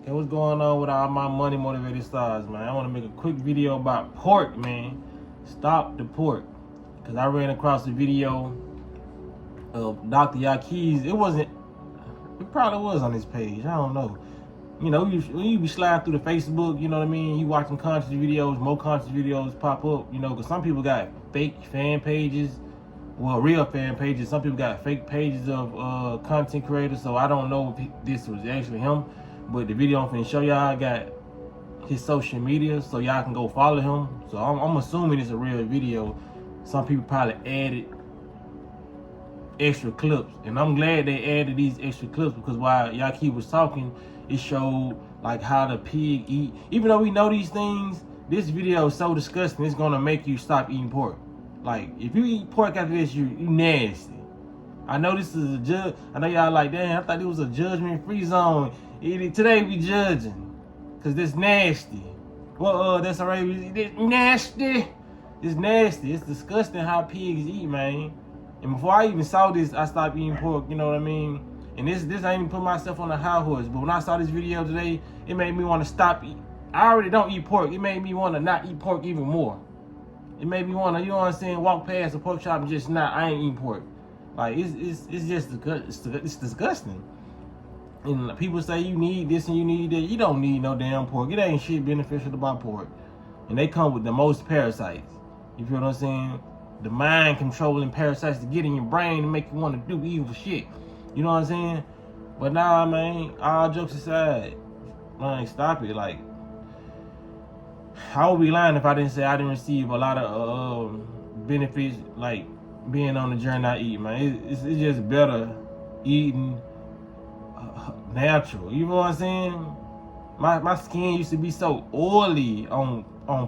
Okay, what's going on with all my money motivated stars, man? I want to make a quick video about pork, man. Stop the pork. Because I ran across a video of Dr. Yaquis. It probably was on his page. I don't know. You know, when you be sliding through the Facebook, you know what I mean? You watching conscious videos, more conscious videos pop up, you know, because some people got fake fan pages. Well, real fan pages. Some people got fake pages of content creators. So I don't know if this was actually him. But the video I'm finna show y'all got his social media, so y'all can go follow him. So I'm assuming it's a real video. Some people probably added extra clips, and I'm glad they added these extra clips because while Yaki was talking, it showed like how the pig eat. Even though we know these things, this video is so disgusting. It's gonna make you stop eating pork. Like if you eat pork after this, you nasty. I know this is a judge. I know y'all like, damn, I thought it was a judgment-free zone. Today we judging, cause this nasty. Well, that's already this nasty. It's nasty. It's disgusting how pigs eat, man. And before I even saw this, I stopped eating pork. You know what I mean? And this I ain't even put myself on a high horse. But when I saw this video today, it made me want to stop eating. I already don't eat pork. It made me want to not eat pork even more. It made me want to, you know what I'm saying, walk past a pork shop and just not. I ain't eating pork. Like it's just it's disgusting. And people say you need this and you need that. You don't need no damn pork. It ain't shit beneficial to buy pork. And they come with the most parasites. You feel what I'm saying? The mind controlling parasites to get in your brain and make you want to do evil shit. You know what I'm saying? But nah, man, all jokes aside, man, stop it. Like, I would be lying if I didn't say I didn't receive a lot of benefits, like being on the journey I eat, man. It's just better eating natural. You know what I'm saying? My skin used to be so oily on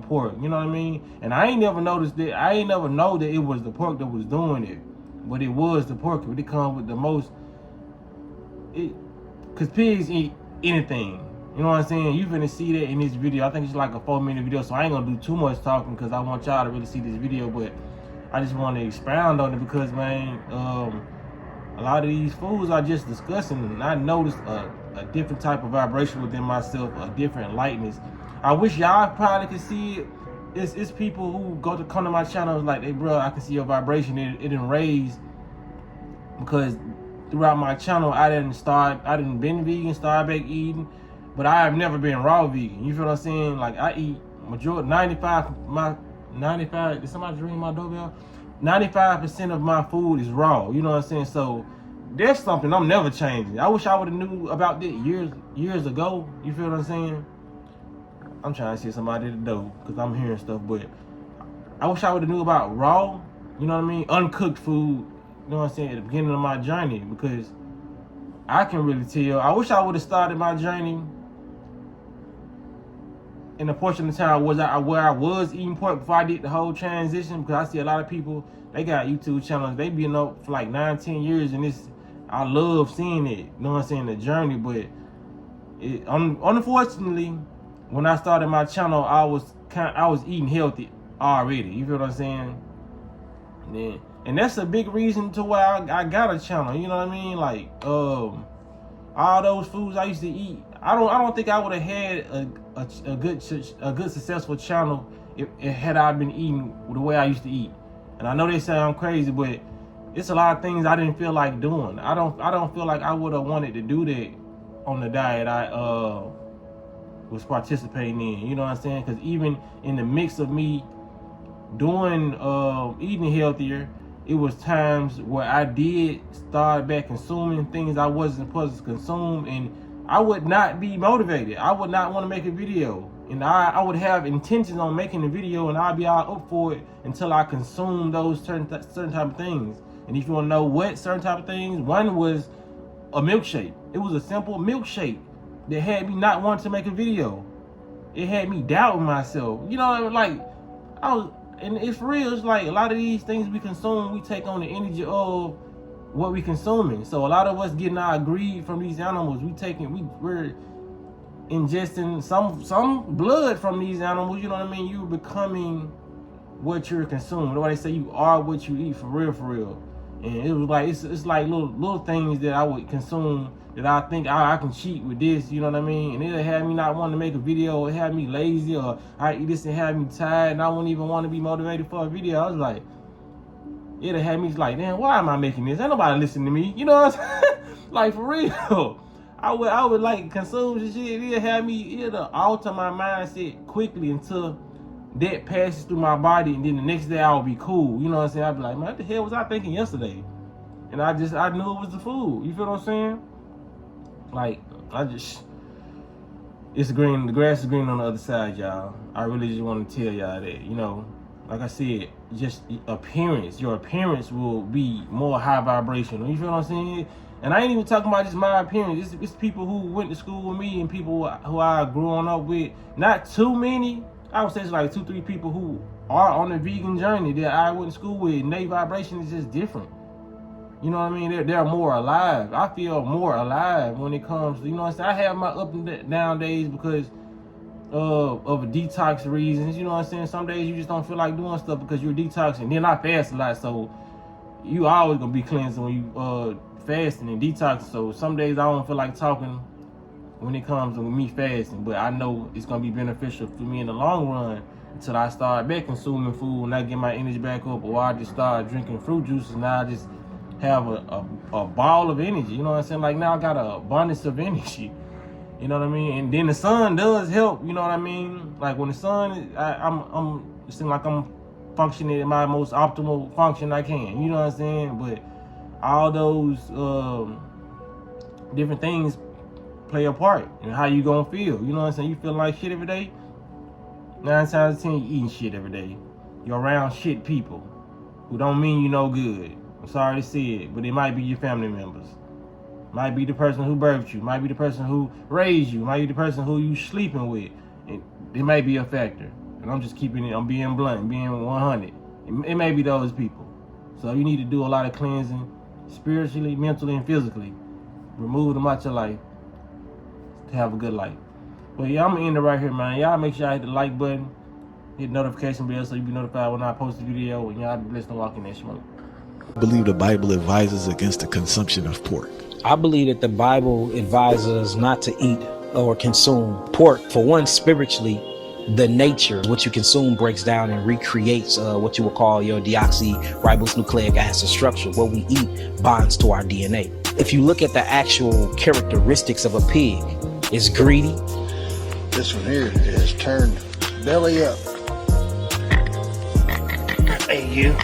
pork. You know what I mean? And I ain't never noticed that. I ain't never know that it was the pork that was doing it, but it was the pork. It comes with the most. Cause pigs eat anything. You know what I'm saying? You finna see that in this video. I think it's like a 4-minute video, so I ain't gonna do too much talking because I want y'all to really see this video. But I just want to expound on it because, man, a lot of these foods are just disgusting. And I noticed a different type of vibration within myself, a different lightness. I wish y'all probably could see it. It's people who come to my channel like, hey, bro, I can see your vibration. It didn't raise because throughout my channel, I didn't been vegan, start back eating, but I have never been raw vegan. You feel what I'm saying? Like I eat majority 95. Did somebody ring my doorbell? 95% of my food is raw. You know what I'm saying? So that's something I'm never changing. I wish I would have knew about that years ago. You feel what I'm saying? I'm trying to see somebody at the door because I'm hearing stuff, but I wish I would have knew about raw, you know what I mean, uncooked food, you know what I'm saying, at the beginning of my journey, because I can really tell. I wish I would have started my journey in the portion of time where I was eating pork before I did the whole transition, because I see a lot of people, they got YouTube channels, they been up for like 9-10 years, and I love seeing it, you know what I'm saying, the journey. But unfortunately, when I started my channel, I was eating healthy already. You feel what I'm saying? And that's a big reason to why I got a channel. You know what I mean? Like all those foods I used to eat, I don't think I would have had a good successful channel if had I been eating the way I used to eat. And I know they sound crazy, but it's a lot of things I didn't feel like doing. I don't feel like I would have wanted to do that on the diet I was participating in, you know what I'm saying? Because even in the mix of me doing eating healthier, it was times where I did start back consuming things I wasn't supposed to consume, and I would not be motivated. I would not want to make a video, and I would have intentions on making a video, and I'd be all up for it until I consume those certain type of things. And if you want to know what certain type of things, one was a milkshake. It was a simple milkshake that had me not wanting to make a video. It had me doubting myself. You know, like and it's real. It's like a lot of these things we consume, we take on the energy of what we consuming. So a lot of us getting our greed from these animals. We're ingesting some blood from these animals. You know what I mean? You're becoming what you're consuming. The way they say you are what you eat, for real, for real. And it was like it's like little things that I would consume that I think I can cheat with this, you know what I mean? And it'll have me not wanting to make a video, it have me lazy, or I eat this and have me tired, and I wouldn't even want to be motivated for a video. I was like, it'll have me like, damn, why am I making this? Ain't nobody listening to me, you know what I'm saying? Like, for real. I would like consume this shit. It'll alter my mindset quickly until that passes through my body, and then the next day I'll be cool. You know what I'm saying? I'll be like, man, what the hell was I thinking yesterday? And I knew it was the food. You feel what I'm saying? Like, it's green. The grass is green on the other side, y'all. I really just want to tell y'all that, you know, like I said, just appearance. Your appearance will be more high vibrational. You feel what I'm saying? And I ain't even talking about just my appearance. It's people who went to school with me and people who I grew up with. Not too many. I would say it's like 2-3 people who are on the vegan journey that I went to school with, and their vibration is just different. You know what I mean? They're more alive. I feel more alive when it comes to, you know what I'm saying? I have my up and down days because of detox reasons. You know what I'm saying? Some days you just don't feel like doing stuff because you're detoxing. Then I fast a lot, so you always gonna be cleansing when you fasting and detoxing. So some days I don't feel like talking when it comes to me fasting, but I know it's gonna be beneficial for me in the long run until I start back consuming food and I get my energy back up, or I just start drinking fruit juices and I just have a ball of energy. You know what I'm saying? Like, now I got an abundance of energy. You know what I mean? And then the sun does help. You know what I mean? Like, when the sun, it seems like I'm functioning at my most optimal function I can. You know what I'm saying? But all those different things play a part in how you gonna feel. You know what I'm saying? You feel like shit every day. 9 times out of 10, you eating shit every day. You're around shit people who don't mean you no good. I'm sorry to say it, but it might be your family members. Might be the person who birthed you. Might be the person who raised you. Might be the person who you sleeping with. It may be a factor. And I'm just keeping it, I'm being blunt, being 100. It may be those people. So you need to do a lot of cleansing, spiritually, mentally, and physically. Remove them out your life to have a good life. But yeah, I'm gonna end it right here, man. Y'all make sure I hit the like button, hit the notification bell so you be notified when I post a video, and y'all be blessed and walk in that smoke. I believe the Bible advises against the consumption of pork. I believe that the Bible advises not to eat or consume pork. For one, spiritually, the nature, what you consume breaks down and recreates what you would call your deoxyribonucleic acid structure. What we eat bonds to our DNA. If you look at the actual characteristics of a pig, it's greedy. This one here is turned belly up. Hey, you.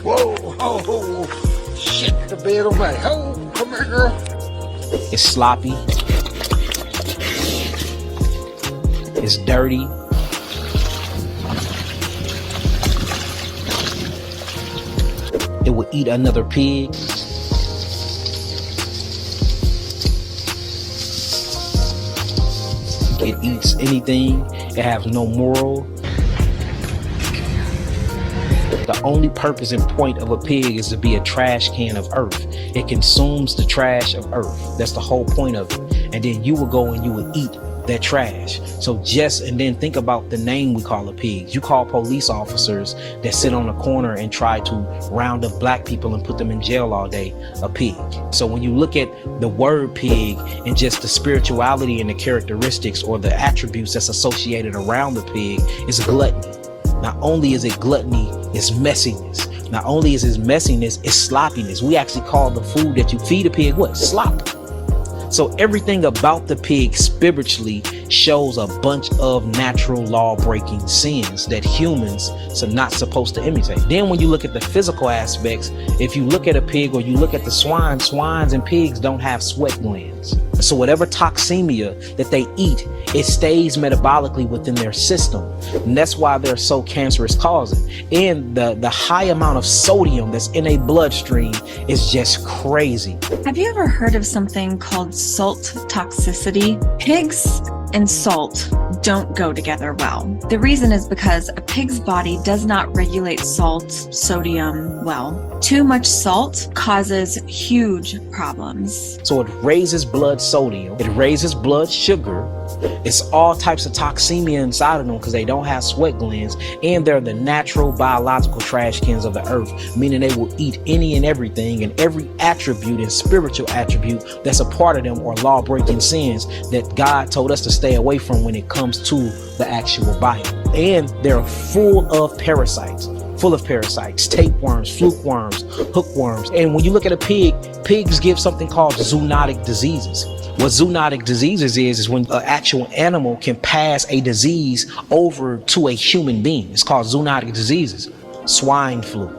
Whoa, oh, shit, the bed on my, oh, come here, girl. It's sloppy. It's dirty. It will eat another pig. It eats anything. It has no moral. The only purpose and point of a pig is to be a trash can of earth. It consumes the trash of earth. That's the whole point of it. And then you will go and you will eat that trash. So and then think about the name we call a pig. You call police officers that sit on the corner and try to round up black people and put them in jail all day a pig. So when you look at the word pig and just the spirituality and the characteristics or the attributes that's associated around the pig, is gluttony. Not only is it gluttony, it's messiness. Not only is it messiness, it's sloppiness. We actually call the food that you feed a pig what? Slop. So everything about the pig spiritually shows a bunch of natural law-breaking sins that humans are not supposed to imitate. Then when you look at the physical aspects, if you look at a pig or you look at the swines and pigs don't have sweat glands. So whatever toxemia that they eat, it stays metabolically within their system. And that's why they're so cancerous causing. And the high amount of sodium that's in a bloodstream is just crazy. Have you ever heard of something called salt toxicity? Pigs and salt don't go together well. The reason is because a pig's body does not regulate salt, sodium well. Too much salt causes huge problems. So it raises blood sodium, it raises blood sugar. It's all types of toxemia inside of them because they don't have sweat glands, and they're the natural biological trash cans of the earth, meaning they will eat any and everything and every attribute and spiritual attribute that's a part of them, or law-breaking sins that God told us to stay away from when it comes to the actual Bible. And they're full of parasites. Tapeworms, fluke worms, hookworms. And when you look at a pig, pigs give something called zoonotic diseases. What zoonotic diseases is when an actual animal can pass a disease over to a human being. It's called zoonotic diseases. Swine flu.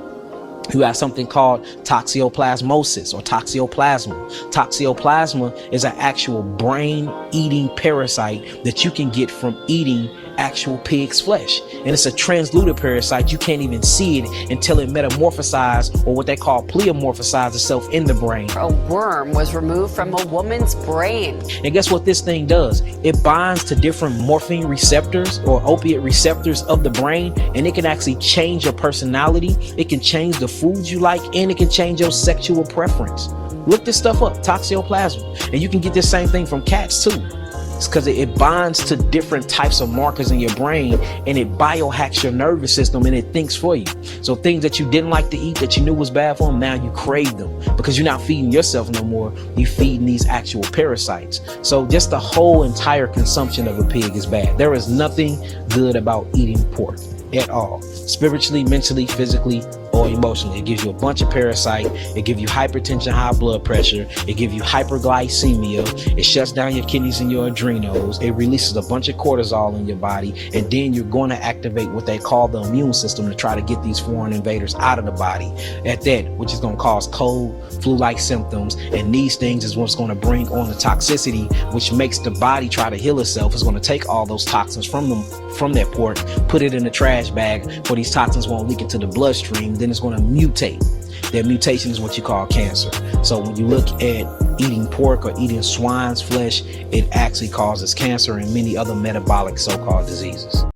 You have something called toxoplasmosis or toxoplasma. Toxoplasma is an actual brain-eating parasite that you can get from eating actual pig's flesh. And it's a translucent parasite. You can't even see it until it metamorphosizes, or what they call pleomorphosize itself in the brain. A worm was removed from a woman's brain. And guess what this thing does? It binds to different morphine receptors or opiate receptors of the brain, and it can actually change your personality. It can change the foods you like, and it can change your sexual preference. Look this stuff up, toxoplasma. And you can get this same thing from cats too. It's because it binds to different types of markers in your brain, and it biohacks your nervous system, and it thinks for you. So things that you didn't like to eat that you knew was bad for them, now you crave them because you're not feeding yourself no more. You're feeding these actual parasites. So just the whole entire consumption of a pig is bad. There is nothing good about eating pork at all, spiritually, mentally, physically, or emotionally. It gives you a bunch of parasite. It gives you hypertension, high blood pressure. It gives you hyperglycemia. It shuts down your kidneys and your adrenals. It releases a bunch of cortisol in your body, and then you're going to activate what they call the immune system to try to get these foreign invaders out of the body at that, which is going to cause cold, flu-like symptoms. And these things is what's going to bring on the toxicity, which makes the body try to heal itself. It's going to take all those toxins from that pork, put it in the trash bag where these toxins won't leak into the bloodstream. Then it's going to mutate. That mutation is what you call cancer. So when you look at eating pork or eating swine's flesh, it actually causes cancer and many other metabolic so-called diseases.